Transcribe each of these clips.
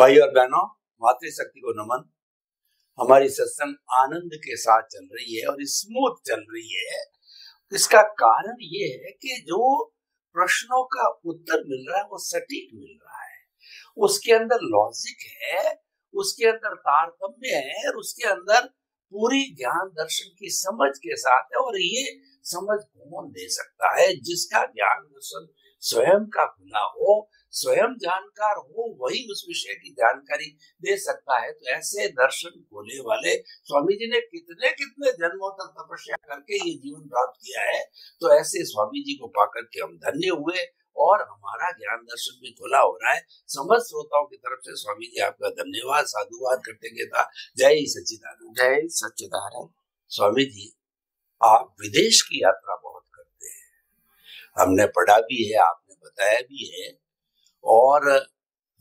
भाई और बहनों, मातृशक्ति को नमन। हमारी सत्संग आनंद के साथ चल रही है और स्मूथ चल रही है। इसका कारण ये है कि जो प्रश्नों का उत्तर मिल रहा है वो सटीक मिल रहा है, उसके अंदर लॉजिक है, उसके अंदर तारतम्य है और उसके अंदर पूरी ज्ञान दर्शन की समझ के साथ है। और ये समझ कौन दे सकता है? जिसका ज्ञान दर्शन स्वयं का खुला हो, स्वयं जानकार हो, वही उस विषय की जानकारी दे सकता है। तो ऐसे दर्शन खोले वाले स्वामी जी ने कितने कितने जन्मों तक तपस्या करके ये जीवन प्राप्त किया है। तो ऐसे स्वामी जी को पाकर के हम धन्य हुए और हमारा ज्ञान दर्शन भी खुला हो रहा है। समस्त श्रोताओं की तरफ से स्वामी जी आपका धन्यवाद, साधुवाद करते कहता जय सच्चिदानंद। जय सच्चिदानंद। स्वामी जी, आप विदेश की यात्रा बहुत करते हैं, हमने पढ़ा भी है, आपने बताया भी है। और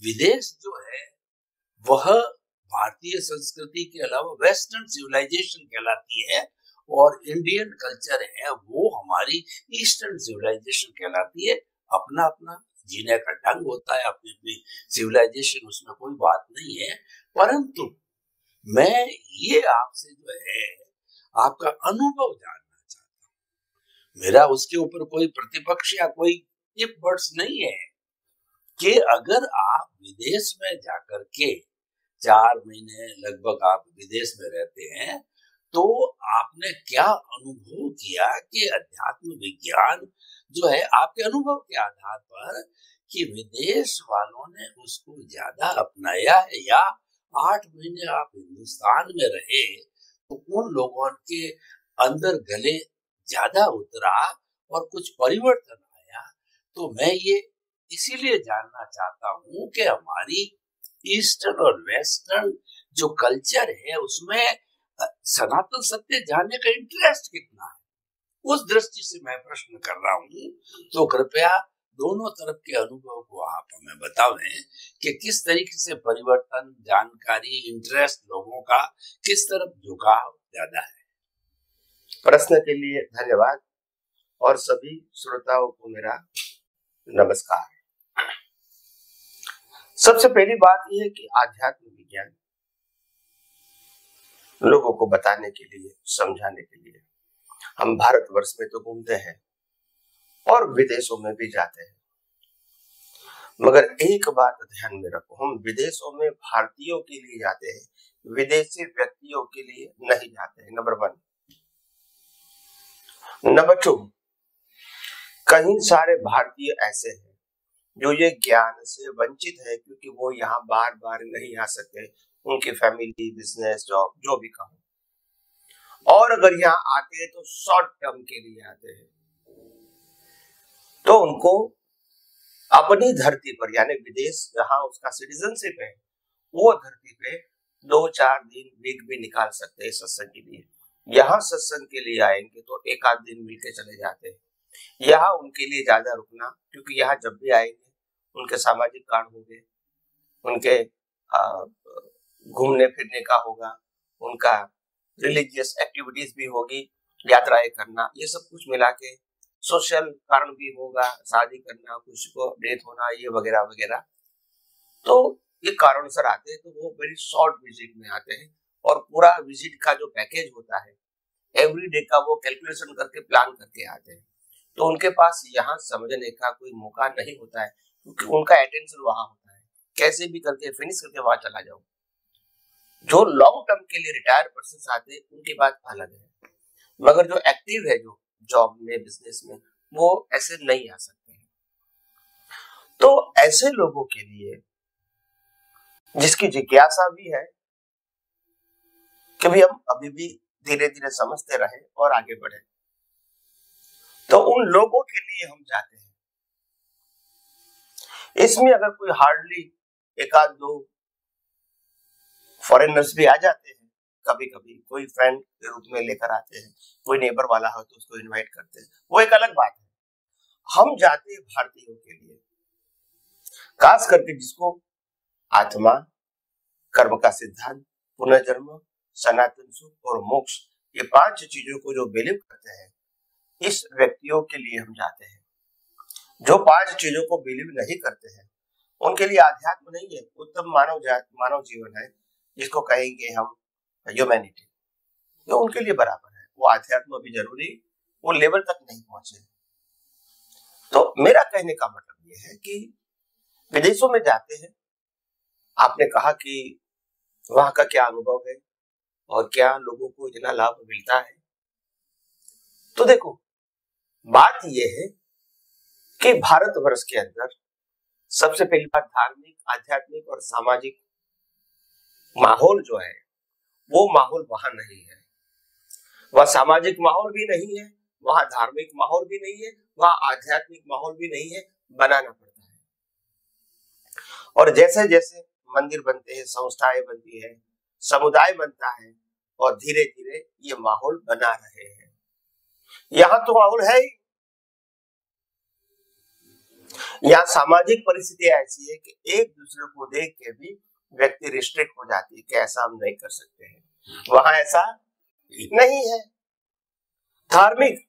विदेश जो है वह भारतीय संस्कृति के अलावा वेस्टर्न सिविलाइजेशन कहलाती है और इंडियन कल्चर है वो हमारी ईस्टर्न सिविलाइजेशन कहलाती है। अपना अपना जीने का ढंग होता है, अपनी अपनी सिविलाइजेशन, उसमें कोई बात नहीं है। परंतु मैं ये आपसे जो है आपका अनुभव जानना चाहता हूँ। मेरा उसके ऊपर कोई प्रतिपक्ष या कोई टिप वर्ड्स नहीं है कि अगर आप विदेश में जाकर के 4 महीने लगभग आप विदेश में रहते हैं तो आपने क्या अनुभव किया कि अध्यात्म विज्ञान जो है आपके अनुभव के आधार पर कि विदेश वालों ने उसको ज्यादा अपनाया है, या 8 महीने आप हिंदुस्तान में रहे तो उन लोगों के अंदर गले ज्यादा उतरा और कुछ परिवर्तन आया। तो मैं ये इसीलिए जानना चाहता हूँ कि हमारी ईस्टर्न और वेस्टर्न जो कल्चर है उसमें सनातन सत्य जानने का इंटरेस्ट कितना है, उस दृष्टि से मैं प्रश्न कर रहा हूँ। तो कृपया दोनों तरफ के अनुभव को आप हमें बतावें कि किस तरीके से परिवर्तन, जानकारी, इंटरेस्ट लोगों का किस तरफ झुकाव ज्यादा है। प्रश्न के लिए धन्यवाद और सभी श्रोताओं को मेरा नमस्कार। सबसे पहली बात यह है कि आध्यात्म विज्ञान लोगों को बताने के लिए, समझाने के लिए हम भारतवर्ष में तो घूमते हैं और विदेशों में भी जाते हैं, मगर एक बात ध्यान में रखो, हम विदेशों में भारतीयों के लिए जाते हैं, विदेशी व्यक्तियों के लिए नहीं जाते हैं। नंबर 1। नंबर 2, कई सारे भारतीय ऐसे हैं जो ये ज्ञान से वंचित है क्योंकि वो यहाँ बार बार नहीं आ सकते, उनकी फैमिली, बिजनेस, जॉब जो भी कहो, और अगर यहाँ आते हैं तो शॉर्ट टर्म के लिए आते हैं। तो उनको अपनी धरती पर यानी विदेश जहाँ उसका सिटीजनशिप है वो धरती पे 2-4 दिन, वीक भी निकाल सकते हैं सत्संग के लिए। यहाँ सत्संग के लिए आएंगे तो 1-8 दिन मिलके चले जाते हैं। यहाँ उनके लिए ज्यादा रुकना, क्योंकि यहाँ जब भी आएंगे उनके सामाजिक कार्य होंगे, उनके घूमने फिरने का होगा, उनका रिलीजियस एक्टिविटीज भी होगी, यात्राएं करना, ये सब कुछ मिला के सोशल कारण भी होगा, शादी करना, किसी को डेथ होना, ये वगैरह वगैरह। तो ये कारण सर आते हैं तो वो वेरी शॉर्ट विजिट में आते हैं और पूरा विजिट का जो पैकेज होता है एवरी डे का वो कैलकुलेशन करके प्लान करके आते हैं। तो उनके पास यहाँ समझने का कोई मौका नहीं होता है क्योंकि उनका अटेंशन वहां होता है, कैसे भी करके फिनिश करके वहां चला जाओ। जो लॉन्ग टर्म के लिए रिटायर पर्सन आते हैं उनकी बात अलग है, मगर जो एक्टिव है, जो जॉब में, बिजनेस में, वो ऐसे नहीं आ सकते हैं। तो ऐसे लोगों के लिए जिसकी जिज्ञासा भी है कि भी हम अभी भी धीरे धीरे समझते रहे और आगे बढ़े, तो उन लोगों के लिए हम जाते हैं। इसमें अगर कोई हार्डली 1-2 फॉरेनर्स भी आ जाते हैं, कभी कभी कोई फ्रेंड के रूप में लेकर आते हैं, कोई नेबर वाला हो तो उसको इनवाइट करते हैं, वो एक अलग बात है। हम जाते हैं भारतीयों के लिए, खास करके जिसको आत्मा, कर्म का सिद्धांत, पुनर्जन्म, सनातन सुख और मोक्ष, ये 5 चीजों को जो बिलीव करते हैं, इस व्यक्तियों के लिए हम जाते हैं। जो 5 चीजों को बिलीव नहीं करते हैं उनके लिए आध्यात्म नहीं है, उत्तम मानव जीवन है, जिसको कहेंगे हम ह्यूमैनिटी, तो उनके लिए बराबर है। वो आध्यात्म भी जरूरी, वो लेवल तक नहीं पहुंचे। तो मेरा कहने का मतलब ये है कि विदेशों में जाते हैं, आपने कहा कि वहां का क्या अनुभव है और क्या लोगों को इतना लाभ मिलता है। तो देखो, बात यह है कि भारतवर्ष के अंदर सबसे पहली बात धार्मिक, आध्यात्मिक और सामाजिक माहौल जो है वो माहौल वहां नहीं है। वह सामाजिक माहौल भी नहीं है, वहां धार्मिक माहौल भी नहीं है, वहां आध्यात्मिक माहौल भी नहीं है, बनाना पड़ता है। और जैसे जैसे मंदिर बनते हैं, संस्थाएं बनती है, समुदाय बनता है, और धीरे धीरे ये माहौल बना रहे हैं। यहाँ तो माहौल है ही, यहाँ सामाजिक परिस्थिति ऐसी है कि एक दूसरे को देख के भी व्यक्ति रिस्ट्रिक्ट हो जाती है कि ऐसा हम नहीं कर सकते हैं। वहां ऐसा नहीं है। धार्मिक,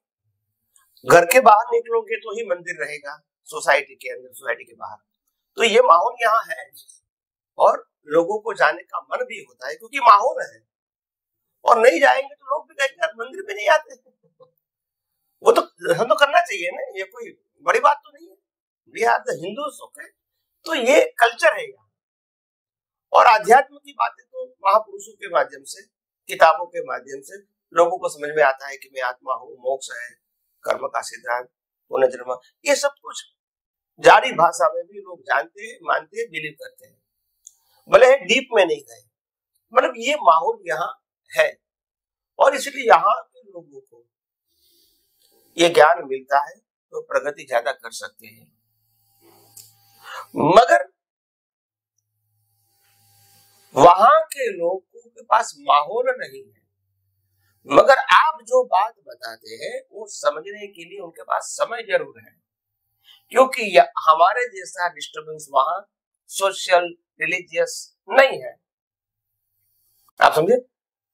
घर के बाहर निकलोगे तो ही मंदिर रहेगा, सोसाइटी के अंदर, सोसाइटी के बाहर। तो ये माहौल यहाँ है, और लोगों को जाने का मन भी होता है क्योंकि माहौल है। और नहीं जाएंगे तो लोग भी कहेंगे मंदिर में नहीं आते। वो तो हम तो करना चाहिए ना, ये कोई बड़ी बात तो नहीं है। We are the Hindus, okay. तो ये कल्चर है यहाँ। और अध्यात्म की बातें तो महापुरुषों के माध्यम से, किताबों के माध्यम से लोगों को समझ में आता है कि मैं आत्मा हूँ, मोक्ष है, कर्म का सिद्धांत, पुनर्जन्म, ये सब कुछ जारी भाषा में भी लोग जानते हैं, मानते हैं, बिलीव करते हैं, भले डीप में नहीं गए। मतलब ये माहौल यहाँ है, और इसलिए यहाँ के लोगों को ये ज्ञान मिलता है तो प्रगति ज्यादा कर सकते हैं। मगर वहां के लोगों के पास माहौल नहीं है। मगर आप जो बात बताते हैं वो समझने के लिए उनके पास समय जरूर है, क्योंकि हमारे जैसा डिस्टर्बेंस वहां सोशल, रिलीजियस नहीं है। आप समझे?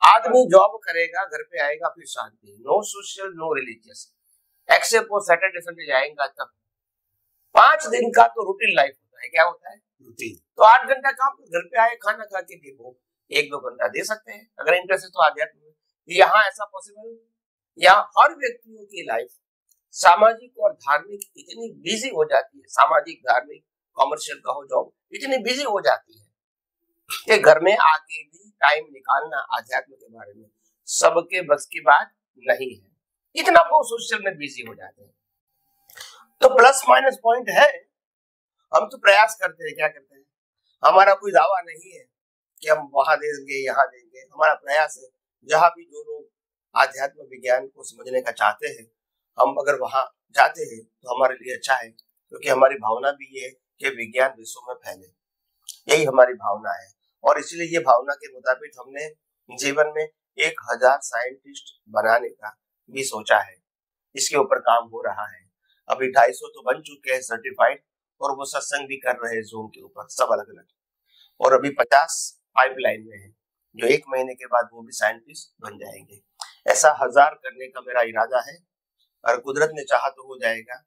आदमी जॉब करेगा, घर पे आएगा, फिर शांति, no social, no religious, except वो सैटरडे संडे जाएगा तब। 5 दिन का तो रूटीन लाइफ होता है। क्या होता है? रूटीन। तो 8 घंटा काम, घर पे आए, खाना खा के देखो, 1-2 घंटा दे सकते हैं अगर इंटरेस्ट है तो आध्यात्म में। यहाँ ऐसा पॉसिबल है? यहाँ हर व्यक्तियों की लाइफ सामाजिक और धार्मिक इतनी बिजी हो जाती है, सामाजिक, धार्मिक, कॉमर्शियल कहो, जॉब इतनी बिजी हो जाती है कि घर में आके भी टाइम निकालना आध्यात्म के बारे में सबके बस की बात नहीं है। इतना वो सोशल में बिजी हो जाते हैं। तो प्लस माइनस पॉइंट है, हम तो प्रयास करते हैं। क्या करते हैं? हमारा कोई दावा नहीं है कि हम वहां देंगे, यहाँ देंगे। हमारा प्रयास है जहां भी जो लोग आध्यात्म विज्ञान को समझने का चाहते हैं, हम अगर वहां जाते हैं तो हमारे लिए अच्छा है, क्योंकि हमारी भावना भी ये है कि विज्ञान विश्व में फैले। यही हमारी भावना है, और इसलिए ये भावना के मुताबिक हमने जीवन में 1000 साइंटिस्ट बनाने का भी सोचा है। इसके ऊपर काम हो रहा है। अभी 250 तो बन चुके हैं सर्टिफाइड, और वो सत्संग भी कर रहे हैं जूम के ऊपर, सब अलग अलग। और अभी 50 पाइपलाइन में है, जो 1 महीने के बाद वो भी साइंटिस्ट बन जाएंगे। ऐसा 1000 करने का मेरा इरादा है, और कुदरत ने चाहा तो हो जाएगा।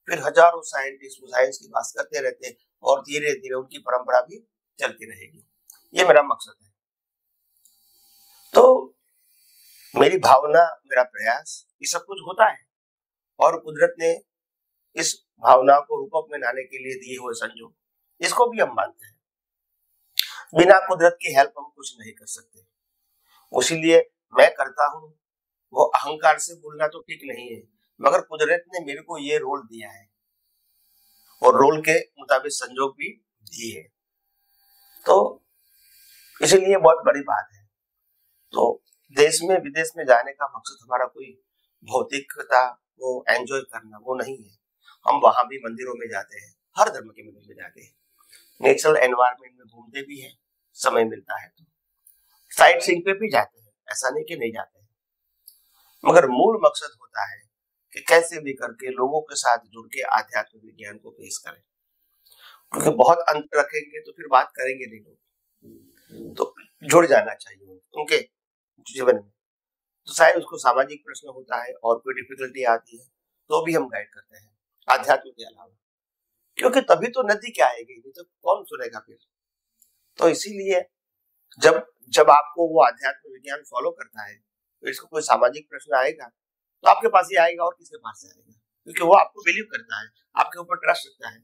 फिर हजारों साइंटिस्ट साइंस की बात करते रहते हैं, और धीरे धीरे उनकी परंपरा भी चलती रहेगी। ये मेरा मकसद है। तो मेरी भावना, मेरा प्रयास, ये सब कुछ होता है, और कुदरत ने इस भावना को रूपक में लाने के लिए दिए हुए संजोग, इसको भी हम मानते हैं। बिना कुदरत की हेल्प हम कुछ नहीं कर सकते। इसीलिए मैं करता हूँ, वो अहंकार से बोलना तो ठीक नहीं है, मगर कुदरत ने मेरे को ये रोल दिया है, और रोल के मुताबिक संजोग भी दिए है। तो इसीलिए बहुत बड़ी बात है। तो देश में विदेश में जाने का मकसद हमारा कोई भौतिकता को एंजॉय करना वो नहीं है। हम वहां भी मंदिरों में जाते हैं, हर धर्म के मंदिर में जाते हैं, नेचुरल एनवायरनमेंट में घूमते भी हैं, समय मिलता है तो साइट सीइंग पे भी जाते हैं, ऐसा नहीं कि नहीं जाते हैं। मगर मूल मकसद होता है कि कैसे भी करके लोगों के साथ जुड़ के आध्यात्मिक विज्ञान को पेश करें, क्योंकि बहुत अंतर रखेंगे तो फिर बात करेंगे नहीं लोग। तो जुड़ जाना चाहिए उनके जीवन में। तो शायद उसको सामाजिक प्रश्न होता है और कोई डिफिकल्टी आती है तो भी हम गाइड करते हैं आध्यात्म के अलावा, क्योंकि तभी तो नदी क्या आएगी, नहीं तो कौन सुनेगा फिर। तो इसीलिए जब जब आपको वो आध्यात्म विज्ञान फॉलो करता है तो इसको कोई सामाजिक प्रश्न आएगा तो आपके पास ही आएगा, और किसके पास से आएगा, क्योंकि वो आपको बिलीव करता है, आपके ऊपर ट्रस्ट रखता है,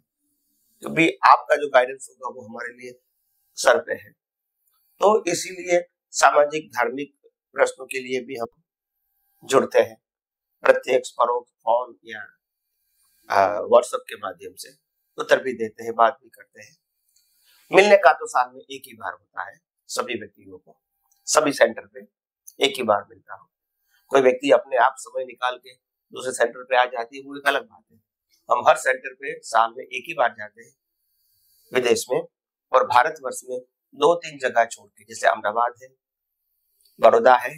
क्योंकि आपका जो गाइडेंस होगा वो हमारे लिए सर पे है। तो इसीलिए सामाजिक धार्मिक प्रश्नों के लिए भी हम जुड़ते हैं, प्रत्यक्ष परोक्ष फोन या व्हाट्सएप के माध्यम से उत्तर भी देते हैं, बात भी करते हैं। मिलने का तो साल में एक ही बार होता है, सभी व्यक्तियों को सभी सेंटर पे एक ही बार मिलता हो। कोई व्यक्ति अपने आप समय निकाल के दूसरे सेंटर पे आ जाती है, वो एक अलग बात है। हम हर सेंटर पे साल में एक ही बार जाते हैं विदेश में, और भारतवर्ष में 2-3 जगह छोड़ के, जैसे अहमदाबाद है, बड़ौदा है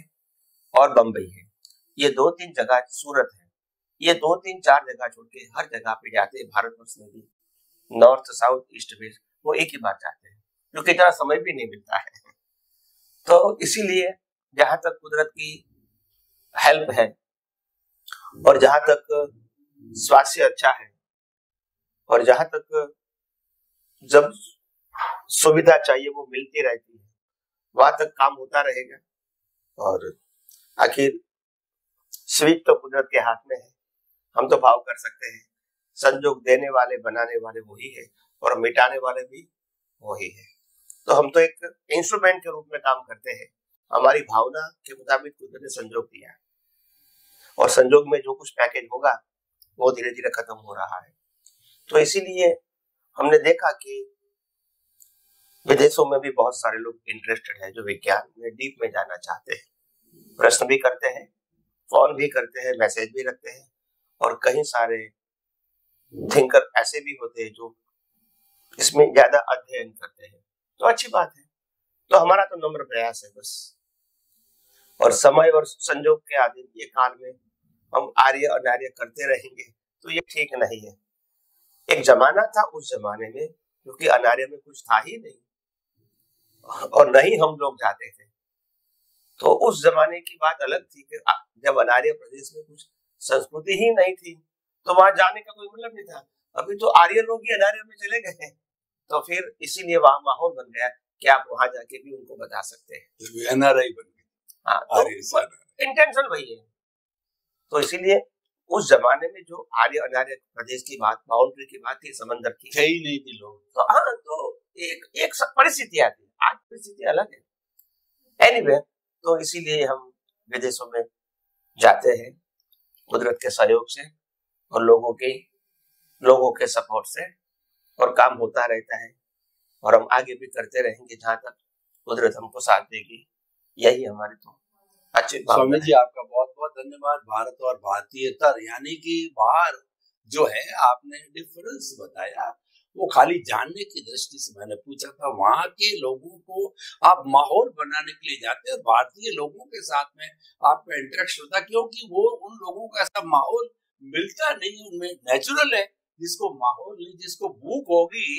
और बंबई है, ये 2-3 जगह, सूरत है, ये 2-3-4 जगह छोड़ के हर जगह पे जाते हैं भारतवर्ष में भी, नॉर्थ साउथ ईस्ट वेस्ट, वो एक ही बार जाते हैं, क्योंकि इतना समय भी नहीं मिलता है। तो इसीलिए जहां तक कुदरत की हेल्प है और जहां तक स्वास्थ्य अच्छा है और जहां तक जब सुविधा चाहिए वो मिलती रहती है, वहां तक काम होता रहेगा। और आखिर स्विच तो कुदरत के हाथ में है, हम तो भाव कर सकते हैं, संजोग देने वाले बनाने वाले वही है और मिटाने वाले भी वही है। तो हम तो एक इंस्ट्रूमेंट के रूप में काम करते हैं, हमारी भावना के मुताबिक कुदरत ने संजोग दिया है, और संजोग में जो कुछ पैकेज होगा वो धीरे धीरे खत्म हो रहा है। तो इसीलिए हमने देखा कि विदेशों में भी बहुत सारे लोग इंटरेस्टेड है, जो विज्ञान में डीप में जाना चाहते हैं, प्रश्न भी करते हैं, फोन भी करते हैं, मैसेज भी रखते हैं, और कई सारे थिंकर ऐसे भी होते हैं जो इसमें ज्यादा अध्ययन करते हैं। तो अच्छी बात है। तो हमारा तो नम्र प्रयास है बस, और समय और संजोग के अधीन ये काल में हम आर्य अनार्य करते रहेंगे तो ये ठीक नहीं है। एक जमाना था, उस जमाने में क्योंकि अनार्य में कुछ था ही नहीं और नहीं हम लोग जाते थे, तो उस जमाने की बात अलग थी कि जब अनार्य प्रदेश में कुछ संस्कृति ही नहीं थी तो वहां जाने का कोई मतलब नहीं था। अभी तो आर्य लोग ही अनार्य में चले गए, तो फिर इसीलिए वहां माहौल बन गया कि आप वहां जाके भी उनको बता सकते हैं, एनआरआई बन गए। हाँ, तो इंटेंशन वही है। तो इसीलिए उस जमाने में जो आर्य अनार्य प्रदेश की बात, बाउंड्री की बात थी, समंदर की थे ही नहीं थी लोग। तो हाँ, तो एक परिस्थिति आती है, आज परिस्थिति अलग है। एनीवे, तो इसीलिए हम विदेशों में जाते हैं कुदरत के सहयोग से और लोगों के सपोर्ट से, और काम होता रहता है, और हम आगे भी करते रहेंगे जहां तक कुदरत हमको साथ देगी। यही हमारी तो अच्छी स्वामी जी, आपका बहुत बहुत धन्यवाद। भारत और भारतीयतर यानी कि बाहर जो है आपने डिफरेंस बताया, वो खाली जानने की दृष्टि से मैंने पूछा था। वहां के लोगों को आप माहौल बनाने के लिए जाते हैं, भारतीय लोगों के साथ में आपका इंटरेक्शन होता, क्योंकि वो उन लोगों का ऐसा माहौल मिलता नहीं, उनमें नेचुरल है। जिसको माहौल नहीं, जिसको भूख होगी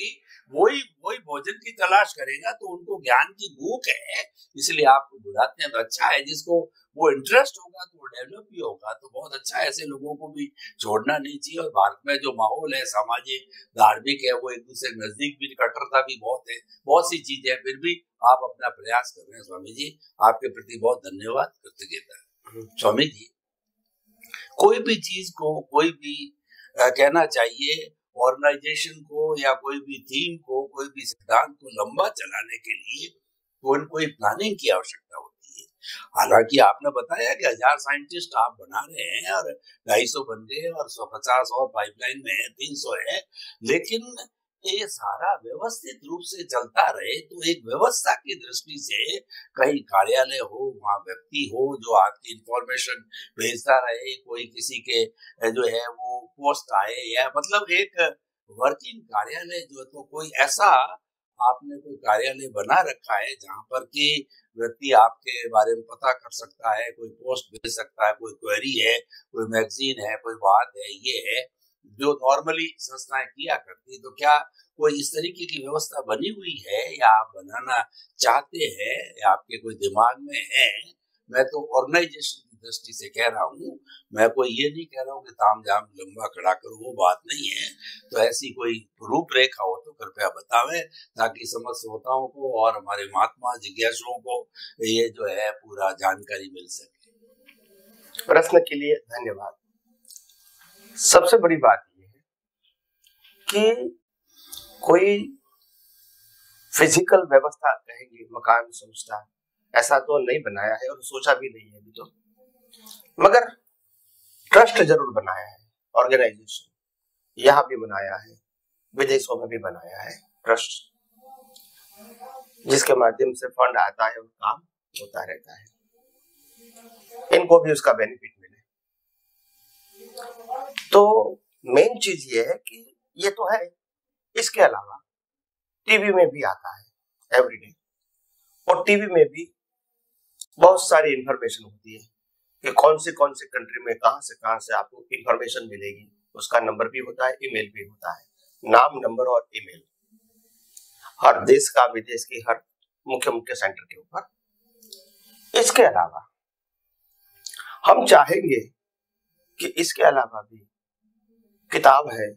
वही भोजन की तलाश करेगा, तो उनको ज्ञान की भूख है, इसलिए आपको बुलाते हैं। तो अच्छा है, जिसको वो इंटरेस्ट होगा तो वो डेवलप भी होगा, तो बहुत अच्छा है। ऐसे लोगों को भी छोड़ना नहीं चाहिए। और भारत में जो माहौल है सामाजिक धार्मिक है, वो एक दूसरे नजदीक भी, कट्टरता भी बहुत है, बहुत सी चीजें हैं, फिर भी आप अपना प्रयास कर रहे हैं। स्वामी जी, आपके प्रति बहुत धन्यवाद, कृतज्ञता। स्वामी जी, कोई भी चीज को, कोई भी कहना चाहिए ऑर्गेनाइजेशन को या कोई भी थीम को, कोई भी सिद्धांत को लंबा चलाने के लिए कोई प्लानिंग की आवश्यकता होती है। हालांकि आपने बताया कि 1000 साइंटिस्ट आप बना रहे हैं और 250 बन गए और 150 और पाइपलाइन में है, 300 है, लेकिन ये सारा व्यवस्थित रूप से चलता रहे तो एक व्यवस्था की दृष्टि से कहीं कार्यालय हो, वहाँ व्यक्ति हो जो आपकी इंफॉर्मेशन भेजता रहे, कोई किसी के जो है वो पोस्ट आए, या मतलब एक वर्किंग कार्यालय जो, तो कोई ऐसा आपने कोई कार्यालय बना रखा है जहाँ पर कि व्यक्ति आपके बारे में पता कर सकता है, कोई पोस्ट भेज सकता है, कोई क्वेरी है, कोई मैगजीन है, कोई बात है, ये है जो नॉर्मली संस्थाएं किया करती। तो क्या कोई इस तरीके की व्यवस्था बनी हुई है या आप बनाना चाहते हैं या आपके कोई दिमाग में है? मैं तो ऑर्गेनाइजेशन की दृष्टि से कह रहा हूँ। मैं कोई ये नहीं कह रहा हूँ कि तामझाम लंबा खड़ा करो, वो बात नहीं है। तो ऐसी कोई रूपरेखा हो तो कृपया बतावें, ताकि समस्त श्रोताओं को और हमारे महात्मा जिज्ञासुओं को ये जो है पूरा जानकारी मिल सके। प्रश्न के लिए धन्यवाद। सबसे बड़ी बात यह है कि कोई फिजिकल व्यवस्था कहेंगे, मकान संस्था, ऐसा तो नहीं बनाया है और सोचा भी नहीं है अभी तो, मगर ट्रस्ट जरूर बनाया है, ऑर्गेनाइजेशन यहाँ भी बनाया है, विदेशों में भी बनाया है ट्रस्ट, जिसके माध्यम से फंड आता है और काम होता रहता है, इनको भी उसका बेनिफिट मिले। तो मेन चीज ये है कि ये तो है, इसके अलावा टीवी में भी आता है एवरीडे, और टीवी में भी बहुत सारी इंफॉर्मेशन होती है कि कौन से कंट्री में कहां से आपको इंफॉर्मेशन मिलेगी। उसका नंबर भी होता है, ईमेल भी होता है, नाम, नंबर और ईमेल, हर देश का, विदेश के हर मुख्य सेंटर के ऊपर। इसके अलावा हम चाहेंगे कि इसके अलावा भी किताब है,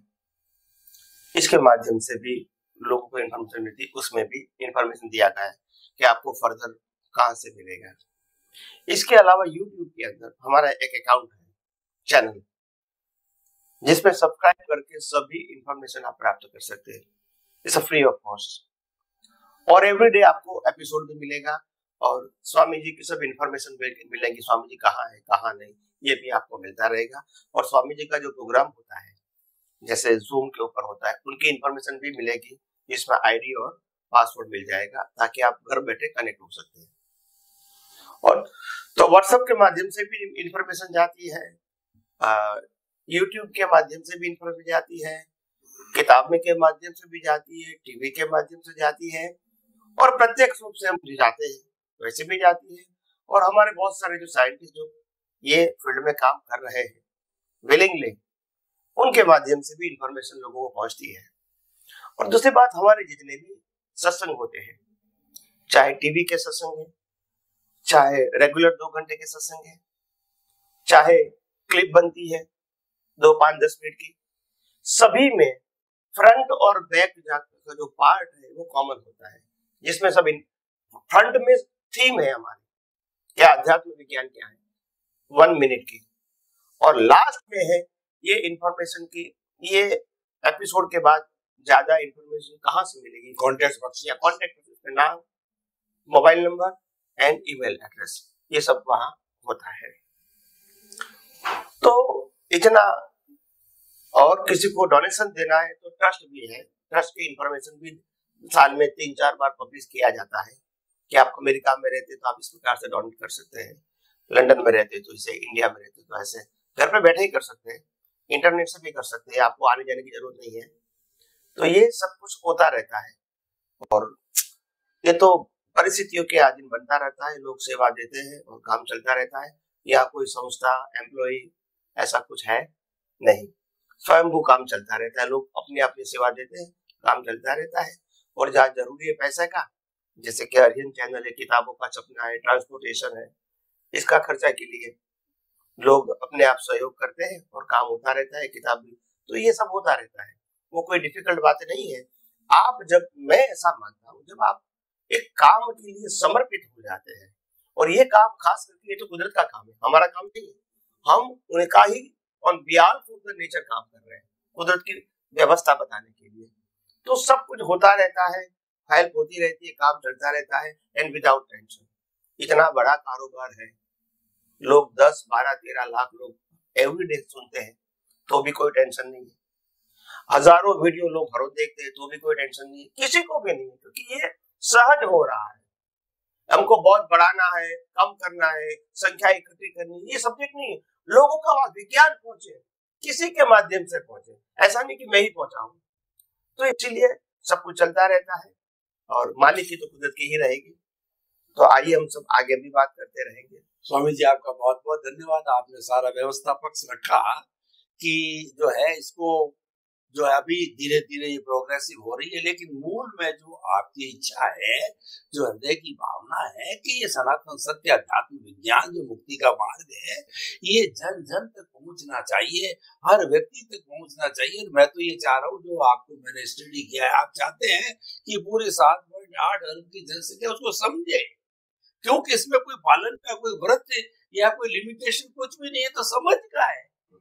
इसके माध्यम से भी लोगों को इंफॉर्मेशन मिलती है, उसमें भी इंफॉर्मेशन दिया गया है कि आपको फर्दर कहां से मिलेगा। इसके अलावा YouTube के अंदर हमारा एक अकाउंट है, चैनल, जिसमें सब्सक्राइब करके सभी इंफॉर्मेशन आप प्राप्त कर सकते हैं। इट्स फ्री ऑफ कॉस्ट, और एवरीडे आपको एपिसोड भी मिलेगा और स्वामी जी की सब इंफॉर्मेशन मिलेंगी, स्वामी जी कहाँ है कहाँ नहीं, ये भी आपको मिलता रहेगा। और स्वामी जी का जो प्रोग्राम होता है, जैसे जूम के ऊपर होता है, उनकी इंफॉर्मेशन भी मिलेगी, जिसमें आईडी और पासवर्ड मिल जाएगा, ताकि आप घर बैठे कनेक्ट हो सकते हैं। और तो व्हाट्सएप के माध्यम से भी इंफॉर्मेशन जाती है, यूट्यूब के माध्यम से भी इंफॉर्मेशन जाती है, किताब में के माध्यम से भी जाती है, टीवी के माध्यम से जाती है, और प्रत्यक्ष रूप से हम जाते हैं वैसे भी जाती है। और हमारे बहुत सारे जो साइंटिस्ट जो ये फील्ड में काम कर रहे हैं विलिंगली, उनके माध्यम से भी इंफॉर्मेशन लोगों को पहुंचती है। और दूसरी बात, हमारे जितने भी सत्संग होते हैं, चाहे टीवी के सत्संग है, चाहे रेगुलर 2 घंटे के सत्संग है, चाहे क्लिप बनती है 2, 5, 10 मिनट की, सभी में फ्रंट और बैक का जो पार्ट है वो कॉमन होता है, जिसमें सब फ्रंट में थीम है हमारी, क्या अध्यात्म विज्ञान क्या है 1 मिनट की, और लास्ट में है ये इंफॉर्मेशन की, ये एपिसोड के बाद ज्यादा इंफॉर्मेशन कहां से मिलेगी, कॉन्टेक्ट बॉक्स या कॉन्टेक्ट में नाम, mobile number and email address, ये सब वहां होता है। तो इतना, और किसी को डोनेशन देना है तो ट्रस्ट भी है, ट्रस्ट की इंफॉर्मेशन भी साल में 3-4 बार पब्लिश किया जाता है कि आप अमेरिका में रहते तो आप इस प्रकार से डोनेट कर सकते हैं, लंदन में रहते तो इसे, इंडिया में रहते तो ऐसे, घर पे बैठे ही कर सकते हैं, इंटरनेट से भी कर सकते हैं, आपको आने जाने की जरूरत नहीं है। तो ये सब कुछ होता रहता है, और ये तो परिस्थितियों के अधीन बनता रहता है, लोग सेवा देते हैं और काम चलता रहता है। या कोई संस्था, एम्प्लॉय ऐसा कुछ है नहीं, स्वयंभू काम चलता रहता है, लोग अपनी अपनी सेवा देते हैं, काम चलता रहता है। और जहाँ जरूरी है पैसा का, जैसे कि अरिहंत चैनल है, किताबों का छपना है, ट्रांसपोर्टेशन है, इसका खर्चा के लिए लोग अपने आप सहयोग करते हैं और काम होता रहता है, किताब भी, तो ये सब होता रहता है, वो कोई डिफिकल्ट बात नहीं है। आप जब, मैं ऐसा मानता हूँ, जब आप एक काम के लिए समर्पित हो जाते हैं, और ये काम खास करके ये तो कुदरत का काम है, हमारा काम नहीं है, हम उनका ही on behalf of the nature काम कर रहे हैं, कुदरत की व्यवस्था बताने के लिए, तो सब कुछ होता रहता है, हेल्प होती रहती है, काम चलता रहता है, एंड विदाउट टेंशन। इतना बड़ा कारोबार है, लोग 10, 12, 13 लाख लोग एवरीडे सुनते हैं तो भी कोई टेंशन नहीं है, हजारों वीडियो लोग हर रोज देखते हैं तो भी कोई टेंशन नहीं है, किसी को भी नहीं है, क्योंकि ये सहज हो रहा है। हमको बहुत बढ़ाना है, कम करना है, संख्या इकट्ठी करनी है, ये सब्जेक्ट नहीं है। लोगों का विज्ञान पहुंचे, किसी के माध्यम से पहुंचे, ऐसा नहीं कि मैं ही पहुंचाऊं। तो इसीलिए सब कुछ चलता रहता है, और मालिक की तो कुदरत की ही रहेगी। तो आइए हम सब आगे भी बात करते रहेंगे। स्वामी जी, आपका बहुत बहुत धन्यवाद। आपने सारा व्यवस्था पक्ष रखा कि जो है इसको जो है अभी धीरे धीरे ये प्रोग्रेसिव हो रही है, लेकिन मूल में जो आपकी इच्छा है, जो हृदय की भावना है कि ये सनातन सत्य अध्यात्म विज्ञान जो मुक्ति का मार्ग है, ये जन जन तक पहुंचना चाहिए, हर व्यक्ति तक पहुंचना चाहिए। मैं तो ये चाह रहा हूँ, जो आपको मैंने स्टडी किया है, आप चाहते हैं कि पूरे 7.8 अरब की जनसंख्या उसको समझे, क्योंकि इसमें कोई पालन का कोई व्रत या कोई लिमिटेशन कुछ भी नहीं है, तो समझ का है,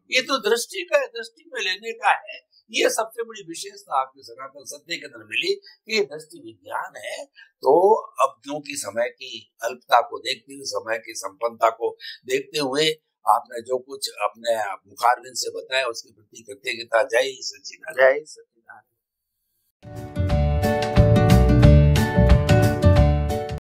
ये तो दृष्टि का है, दृष्टि में लेने का है। ये सबसे बड़ी विशेषता आपके सनातन सत्य के अंदर मिली कि ये दृष्टि विज्ञान है। तो अब क्योंकि समय की अल्पता को देखते हुए, समय की संपन्नता को देखते हुए, आपने जो कुछ अपने मुखारबिंद से बताया उसके प्रति कृतज्ञता। जय सच्चिदानंद। जय सच्चिदानंद।